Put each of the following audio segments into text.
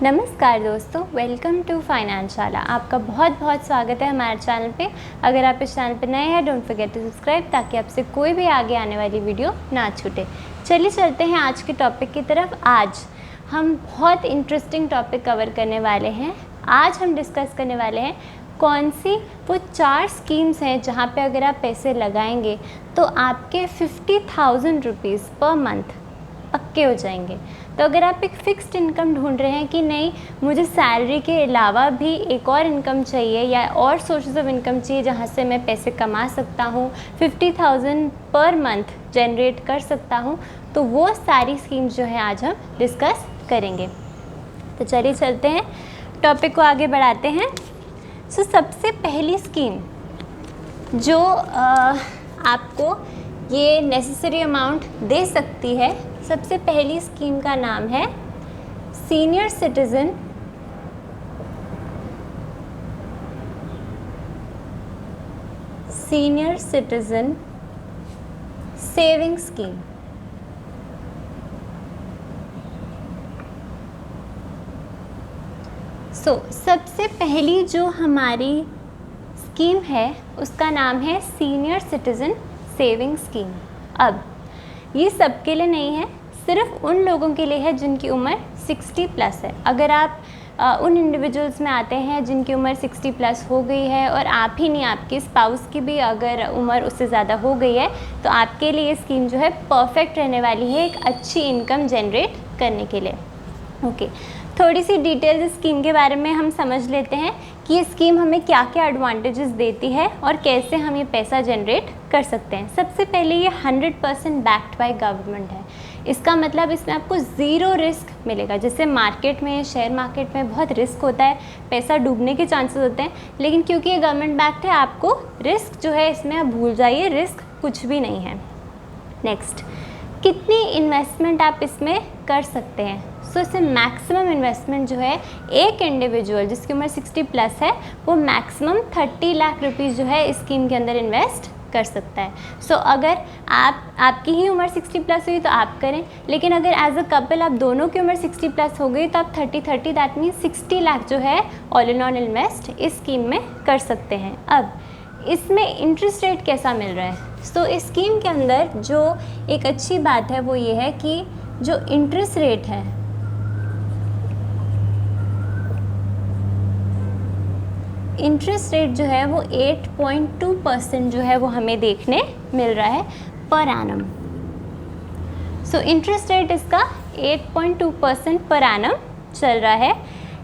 नमस्कार दोस्तों, welcome to फाइनेंशाला। आपका बहुत बहुत स्वागत है हमारे चैनल पे। अगर आप इस चैनल पे नए हैं, डोंट फॉरगेट टू सब्सक्राइब ताकि आपसे कोई भी आगे आने वाली वीडियो ना छूटे। चलिए चलते हैं आज के टॉपिक की तरफ। आज हम बहुत इंटरेस्टिंग टॉपिक कवर करने वाले हैं। आज हम डिस्कस करने वाले हैं कौन सी वो 4 स्कीम्स हैं जहाँ पे अगर आप पैसे लगाएंगे तो आपके 50,000 रुपीज़ पर मंथ पक्के हो जाएंगे। तो अगर आप एक फ़िक्स्ड इनकम ढूंढ रहे हैं कि नहीं, मुझे सैलरी के अलावा भी एक और इनकम चाहिए या और सोर्सेज ऑफ इनकम चाहिए जहाँ से मैं पैसे कमा सकता हूँ, 50,000 पर मंथ जनरेट कर सकता हूँ, तो वो सारी स्कीम्स जो है आज हम डिस्कस करेंगे। तो चलिए चलते हैं, टॉपिक को आगे बढ़ाते हैं। सबसे पहली स्कीम जो आपको ये नेसेसरी अमाउंट दे सकती है, सबसे पहली स्कीम का नाम है सीनियर सिटीजन सेविंग स्कीम। सबसे पहली जो हमारी स्कीम है उसका नाम है सीनियर सिटीजन सेविंग स्कीम। अब ये सबके लिए नहीं है, सिर्फ उन लोगों के लिए है जिनकी उम्र 60 प्लस है। अगर आप उन इंडिविजुअल्स में आते हैं जिनकी उम्र 60 प्लस हो गई है और आप ही नहीं, आपके स्पाउस की भी अगर उम्र उससे ज़्यादा हो गई है, तो आपके लिए ये स्कीम जो है परफेक्ट रहने वाली है एक अच्छी इनकम जनरेट करने के लिए। ओके, थोड़ी सी डिटेल्स इस स्कीम के बारे में हम समझ लेते हैं कि ये स्कीम हमें क्या क्या एडवांटेजेस देती है और कैसे हम ये पैसा जनरेट कर सकते हैं। सबसे पहले ये 100% बैक्ड बाय गवर्नमेंट है। इसका मतलब इसमें आपको ज़ीरो रिस्क मिलेगा। जैसे मार्केट में, शेयर मार्केट में बहुत रिस्क होता है, पैसा डूबने के चांसेस होते हैं, लेकिन क्योंकि ये गवर्नमेंट बैक्ड है, आपको रिस्क जो है इसमें आप भूल जाइए, रिस्क कुछ भी नहीं है। नेक्स्ट, कितनी इन्वेस्टमेंट आप इसमें कर सकते हैं? इससे मैक्सिमम इन्वेस्टमेंट जो है एक इंडिविजुअल जिसकी उम्र 60 प्लस है वो मैक्सिमम 30 लाख रुपीज़ जो है इस स्कीम के अंदर इन्वेस्ट कर सकता है। अगर आपकी ही उम्र 60 प्लस हुई तो आप करें, लेकिन अगर एज अ कपल आप दोनों की उम्र 60 प्लस हो गई तो आप 30 दैट मीन्स 60 लाख जो है ऑल इन ऑल इन्वेस्ट इस स्कीम में कर सकते हैं। अब इसमें इंटरेस्ट रेट कैसा मिल रहा है? इस स्कीम के अंदर जो एक अच्छी बात है वो ये है कि जो इंटरेस्ट रेट है, इंटरेस्ट रेट जो है वो 8.2% जो है वो हमें देखने मिल रहा है पर एनम। इंटरेस्ट रेट इसका 8.2% पर एनम चल रहा है।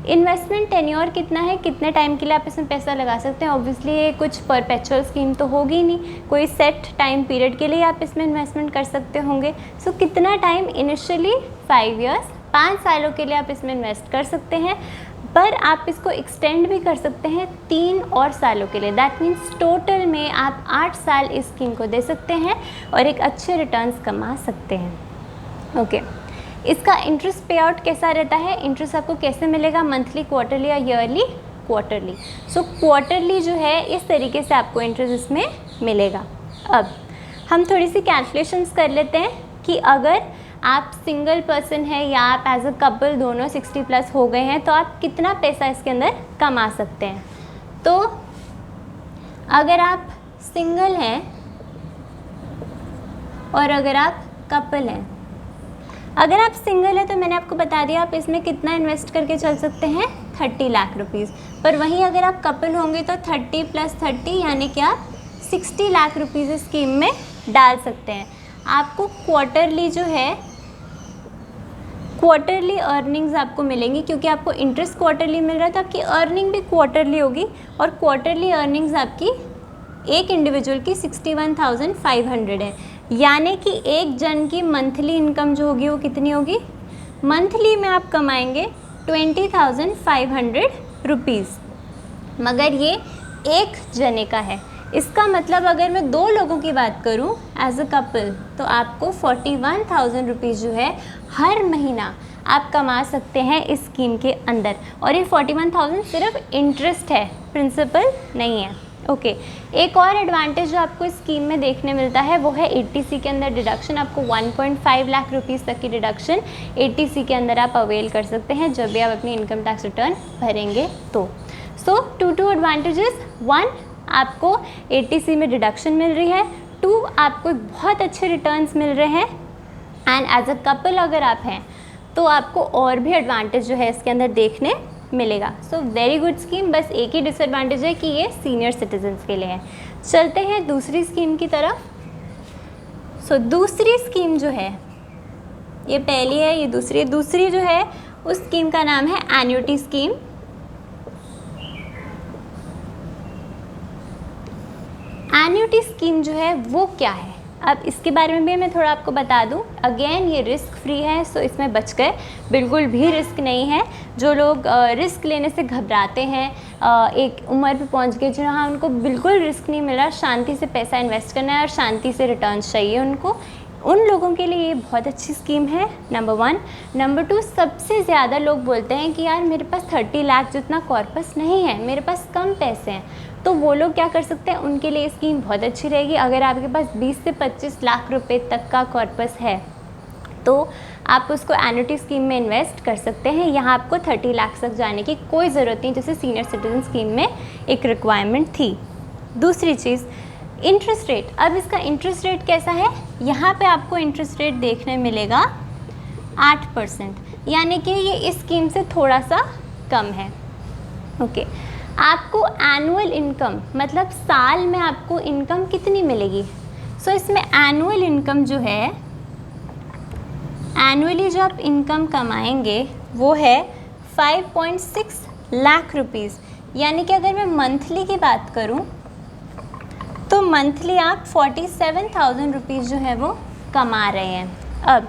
इन्वेस्टमेंट टेन्योर कितना है, कितने टाइम के लिए आप इसमें पैसा लगा सकते हैं? ऑब्वियसली ये कुछ परपेचुअल स्कीम तो होगी नहीं, कोई सेट टाइम पीरियड के लिए आप इसमें इन्वेस्टमेंट कर सकते होंगे। कितना टाइम? इनिशियली 5 ईयर्स, 5 सालों के लिए आप इसमें इन्वेस्ट कर सकते हैं, पर आप इसको एक्सटेंड भी कर सकते हैं 3 और सालों के लिए। दैट मीन्स टोटल में आप 8 साल इस स्कीम को दे सकते हैं और एक अच्छे रिटर्न्स कमा सकते हैं। ओके, इसका इंटरेस्ट पे आउट कैसा रहता है? इंटरेस्ट आपको कैसे मिलेगा? मंथली, क्वार्टरली या ईयरली? क्वार्टरली। क्वार्टरली जो है इस तरीके से आपको इंटरेस्ट इसमें मिलेगा। अब हम थोड़ी सी कैलकुलेशंस कर लेते हैं कि अगर आप सिंगल पर्सन है या आप एज अ कपल दोनों 60 प्लस हो गए हैं तो आप कितना पैसा इसके अंदर कमा सकते हैं। तो अगर आप सिंगल हैं और अगर आप कपल हैं, अगर आप सिंगल हैं तो मैंने आपको बता दिया आप इसमें कितना इन्वेस्ट करके चल सकते हैं, 30 लाख रुपीज़। पर वहीं अगर आप कपल होंगे तो 30 + 30 यानी कि आप 60 लाख रुपीज़ इस स्कीम में डाल सकते हैं। आपको क्वार्टरली जो है, क्वार्टरली अर्निंग्स आपको मिलेंगी, क्योंकि आपको इंटरेस्ट क्वार्टरली मिल रहा है तो आपकी अर्निंग भी क्वार्टरली होगी। और क्वार्टरली अर्निंग्स आपकी एक इंडिविजुअल की 61,500 है, यानी कि एक जन की मंथली इनकम जो होगी वो कितनी होगी? मंथली में आप कमाएंगे 20,500 रुपीज़, मगर ये एक जने का है। इसका मतलब अगर मैं 2 लोगों की बात करूं एज अ कपल तो आपको 41,000 रुपीज़ जो है हर महीना आप कमा सकते हैं इस स्कीम के अंदर। और ये 41,000 सिर्फ इंटरेस्ट है, प्रिंसिपल नहीं है। ओके एक और एडवांटेज जो आपको इस स्कीम में देखने मिलता है वो है 80C के अंदर डिडक्शन। आपको 1.5 लाख रुपीज़ तक की डिडक्शन 80C के अंदर आप अवेल कर सकते हैं जब भी आप अपनी इनकम टैक्स रिटर्न भरेंगे तो। सो टू एडवांटेजेस, 1 आपको 80C में डिडक्शन मिल रही है, 2 आपको बहुत अच्छे रिटर्न्स मिल रहे हैं, एंड एज अ कपल अगर आप हैं तो आपको और भी एडवांटेज जो है इसके अंदर देखने मिलेगा। So very good scheme. बस एक ही डिसएडवांटेज है कि ये सीनियर सिटीजन्स के लिए है। चलते हैं दूसरी स्कीम की तरफ। सो दूसरी स्कीम जो है, ये पहली है, ये दूसरी जो है उस स्कीम का नाम है एन्युटी स्कीम। एन्युटी स्कीम जो है वो क्या है, अब इसके बारे में भी मैं थोड़ा आपको बता दूं। अगेन ये रिस्क फ्री है, सो इसमें बच गए, बिल्कुल भी रिस्क नहीं है। जो लोग रिस्क लेने से घबराते हैं, एक उम्र पे पहुंच गए जहाँ उनको बिल्कुल रिस्क नहीं मिला, शांति से पैसा इन्वेस्ट करना है और शांति से रिटर्न्स चाहिए उनको, उन लोगों के लिए ये बहुत अच्छी स्कीम है, नंबर 1। नंबर 2, सबसे ज़्यादा लोग बोलते हैं कि यार मेरे पास 30 लाख जितना कॉर्पस नहीं है, मेरे पास कम पैसे हैं, तो वो लोग क्या कर सकते हैं, उनके लिए स्कीम बहुत अच्छी रहेगी। अगर आपके पास 20 से 25 लाख रुपए तक का कॉर्पस है तो आप उसको एन्युटी स्कीम में इन्वेस्ट कर सकते हैं। यहाँ आपको 30 लाख तक जाने की कोई ज़रूरत नहीं, जैसे सीनियर सिटीजन स्कीम में एक रिक्वायरमेंट थी। दूसरी चीज़, इंटरेस्ट रेट। अब इसका इंटरेस्ट रेट कैसा है, यहाँ पे आपको इंटरेस्ट रेट देखने मिलेगा 8%, यानी कि ये इस स्कीम से थोड़ा सा कम है। ओके आपको एनुअल इनकम, मतलब साल में आपको इनकम कितनी मिलेगी, सो इसमें एनुअल इनकम जो है, एनुअली जो आप इनकम कमाएंगे वो है 5.6 लाख रुपीज़, यानी कि अगर मैं मंथली की बात करूं तो मंथली आप 47,000 रुपीज़ जो है वो कमा रहे हैं। अब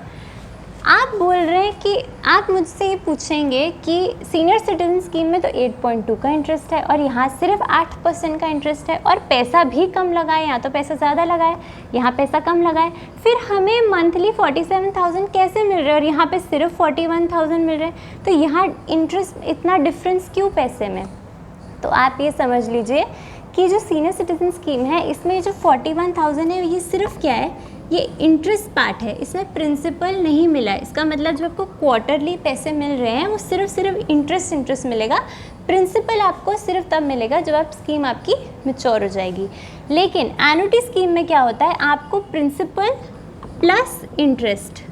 आप बोल रहे हैं कि आप मुझसे ये पूछेंगे कि सीनियर सिटीजन स्कीम में तो 8.2 का इंटरेस्ट है और यहाँ सिर्फ 8% का इंटरेस्ट है और पैसा भी कम लगा है, यहाँ तो पैसा ज़्यादा लगा है, यहाँ पैसा कम लगा है, फिर हमें मंथली 47,000 कैसे मिल रहे हैं और यहाँ पे सिर्फ 41,000 मिल रहे हैं, तो यहाँ इंटरेस्ट इतना डिफरेंस क्यों पैसे में। तो आप ये समझ लीजिए कि जो सीनियर सिटीजन स्कीम है इसमें जो 41,000 है ये सिर्फ क्या है, ये इंटरेस्ट पार्ट है, इसमें प्रिंसिपल नहीं मिला है। इसका मतलब जो आपको क्वार्टरली पैसे मिल रहे हैं वो सिर्फ इंटरेस्ट मिलेगा, प्रिंसिपल आपको सिर्फ तब मिलेगा जब आप स्कीम आपकी मैच्योर हो जाएगी। लेकिन एन्युटी स्कीम में क्या होता है, आपको प्रिंसिपल प्लस इंटरेस्ट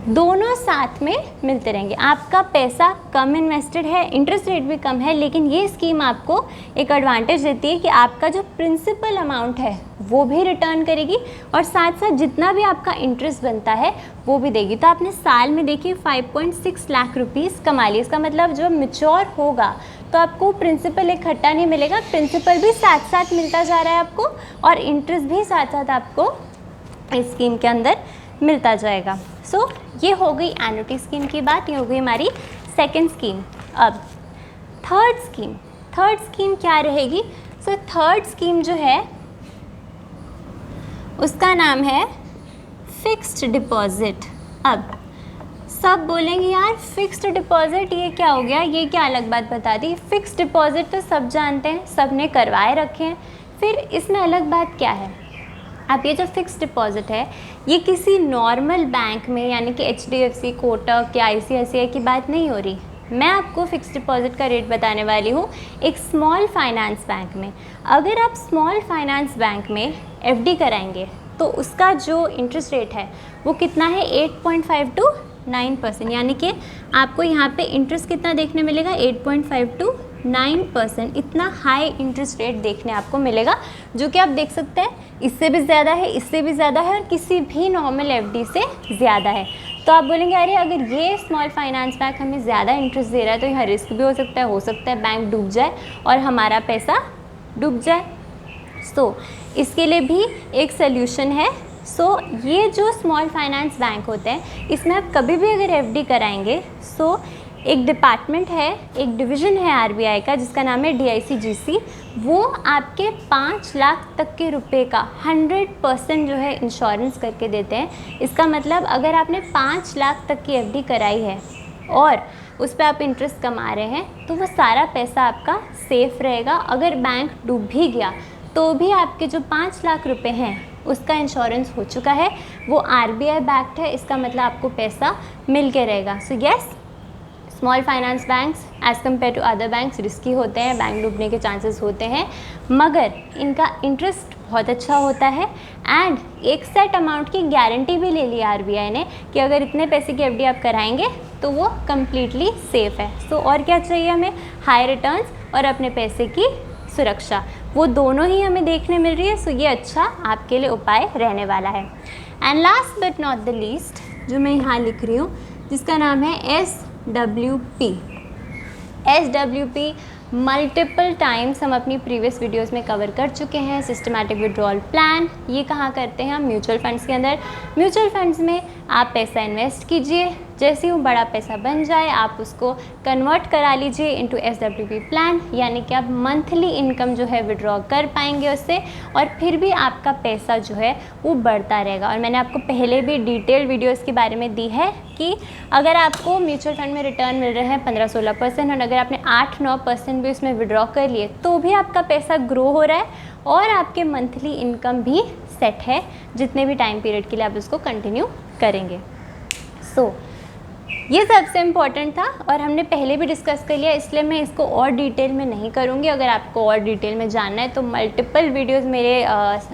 दोनों साथ में मिलते रहेंगे। आपका पैसा कम इन्वेस्टेड है, इंटरेस्ट रेट भी कम है, लेकिन ये स्कीम आपको एक एडवांटेज देती है कि आपका जो प्रिंसिपल अमाउंट है वो भी रिटर्न करेगी और साथ साथ जितना भी आपका इंटरेस्ट बनता है वो भी देगी। तो आपने साल में देखिए 5.6 लाख रुपीज़ कमा लिया। इसका मतलब जब मैच्योर होगा तो आपको प्रिंसिपल इकट्ठा नहीं मिलेगा, प्रिंसिपल भी साथ साथ मिलता जा रहा है आपको और इंटरेस्ट भी साथ साथ आपको इस स्कीम के अंदर मिलता जाएगा। सो ये हो गई एन्युटी स्कीम की बात, ये हो गई हमारी सेकंड स्कीम। अब थर्ड स्कीम क्या रहेगी, सो थर्ड स्कीम जो है उसका नाम है फिक्स्ड डिपॉजिट। अब सब बोलेंगे यार फिक्स्ड डिपॉजिट ये क्या हो गया, ये क्या अलग बात बता दी। फिक्स्ड डिपॉजिट तो सब जानते हैं, सब ने करवाए रखे हैं, फिर इसमें अलग बात क्या है। अब ये जो फिक्स्ड डिपॉजिट है ये किसी नॉर्मल बैंक में यानी कि HDFC, कोटक या ICICI की बात नहीं हो रही। मैं आपको फिक्स्ड डिपॉजिट का रेट बताने वाली हूँ एक स्मॉल फाइनेंस बैंक में। अगर आप स्मॉल फाइनेंस बैंक में FD कराएंगे तो उसका जो इंटरेस्ट रेट है वो कितना है, 8.5 to 9%, यानी कि आपको यहाँ पे इंटरेस्ट कितना देखने मिलेगा, 8.5 to 9%। इतना हाई इंटरेस्ट रेट देखने आपको मिलेगा, जो कि आप देख सकते हैं इससे भी ज़्यादा है, इससे भी ज़्यादा है और किसी भी नॉर्मल FD से ज़्यादा है। तो आप बोलेंगे अरे अगर ये स्मॉल फाइनेंस बैंक हमें ज़्यादा इंटरेस्ट दे रहा है तो यहाँ रिस्क भी हो सकता है बैंक डूब जाए और हमारा पैसा डूब जाए। सो इसके लिए भी एक सोल्यूशन है। सो ये जो स्मॉल फाइनेंस बैंक होते हैं इसमें आप कभी भी अगर FD कराएंगे, सो एक डिपार्टमेंट है, एक डिवीज़न है RBI का जिसका नाम है DICGC, वो आपके 5 लाख तक के रुपए का 100% जो है इंश्योरेंस करके देते हैं। इसका मतलब अगर आपने 5 लाख तक की FD कराई है और उस पर आप इंटरेस्ट कमा रहे हैं, तो वो सारा पैसा आपका सेफ़ रहेगा। अगर बैंक डूब भी गया तो भी आपके जो 5 लाख रुपए हैं उसका इंश्योरेंस हो चुका है, वो RBI बैक्ड है, इसका मतलब आपको पैसा मिल के रहेगा। So yes, small finance banks as compare to other banks risky होते हैं, बैंक डूबने के चांसेस होते हैं, मगर इनका इंटरेस्ट बहुत अच्छा होता है एंड एक सेट अमाउंट की गारंटी भी ले ली RBI ने कि अगर इतने पैसे की FD आप कराएंगे तो वो कम्प्लीटली सेफ़ है। सो और क्या चाहिए हमें? हाई रिटर्न्स और अपने पैसे की सुरक्षा, वो दोनों ही हमें देखने मिल रही है। सो ये अच्छा आपके लिए उपाय रहने वाला है। And last but not the least, जो मैं यहाँ लिख रही हूँ, जिसका नाम है SWP। SWP मल्टीपल टाइम्स हम अपनी प्रीवियस वीडियोस में कवर कर चुके हैं। सिस्टमैटिक विड्रॉल प्लान, ये कहाँ करते हैं हम? म्यूचुअल फंड्स के अंदर। म्यूचुअल फंड्स में आप पैसा इन्वेस्ट कीजिए, जैसे ही वो बड़ा पैसा बन जाए आप उसको कन्वर्ट करा लीजिए इनटू SWP प्लान, यानी कि आप मंथली इनकम जो है विड्रॉ कर पाएंगे उससे, और फिर भी आपका पैसा जो है वो बढ़ता रहेगा। और मैंने आपको पहले भी डिटेल्ड वीडियोस के बारे में दी है कि अगर आपको म्यूचुअल फंड में रिटर्न मिल रहे हैं 15-16% और अगर आपने 8-9% भी उसमें विड्रॉ कर लिए तो भी आपका पैसा ग्रो हो रहा है और आपके मंथली इनकम भी सेट है, जितने भी टाइम पीरियड के लिए आप उसको कंटिन्यू करेंगे। सो ये सबसे इम्पॉर्टेंट था और हमने पहले भी डिस्कस कर लिया, इसलिए मैं इसको और डिटेल में नहीं करूँगी। अगर आपको और डिटेल में जानना है तो मल्टीपल वीडियोस मेरे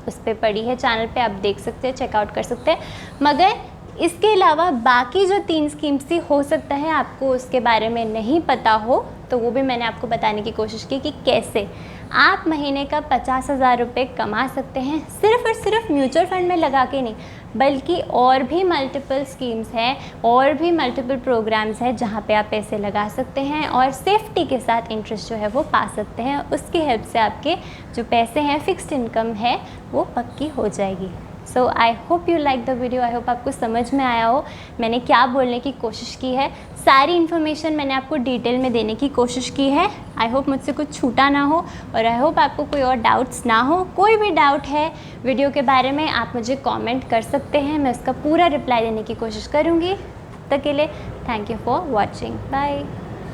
उस पर पड़ी है चैनल पे, आप देख सकते हैं, चेकआउट कर सकते हैं। मगर इसके अलावा बाकी जो 3 स्कीम्स थी, हो सकता है आपको उसके बारे में नहीं पता हो, तो वो भी मैंने आपको बताने की कोशिश की कि कैसे आप महीने का 50,000 रुपये कमा सकते हैं, सिर्फ़ और सिर्फ म्यूचुअल फंड में लगा के नहीं, बल्कि और भी मल्टीपल स्कीम्स हैं और भी मल्टीपल प्रोग्राम्स हैं जहाँ पे आप पैसे लगा सकते हैं और सेफ्टी के साथ इंटरेस्ट जो है वो पा सकते हैं। उसकी हेल्प से आपके जो पैसे हैं, फिक्स्ड इनकम है, वो पक्की हो जाएगी। So I hope you like the video. I hope आपको समझ में आया हो मैंने क्या बोलने की कोशिश की है। सारी इन्फॉर्मेशन मैंने आपको डिटेल में देने की कोशिश की है। आई होप मुझसे कुछ छूटा ना हो और आई होप आपको कोई और डाउट्स ना हो। कोई भी डाउट है वीडियो के बारे में आप मुझे कमेंट कर सकते हैं, मैं उसका पूरा रिप्लाई देने की कोशिश करूँगी। तब तक के लिए thank you for watching, bye.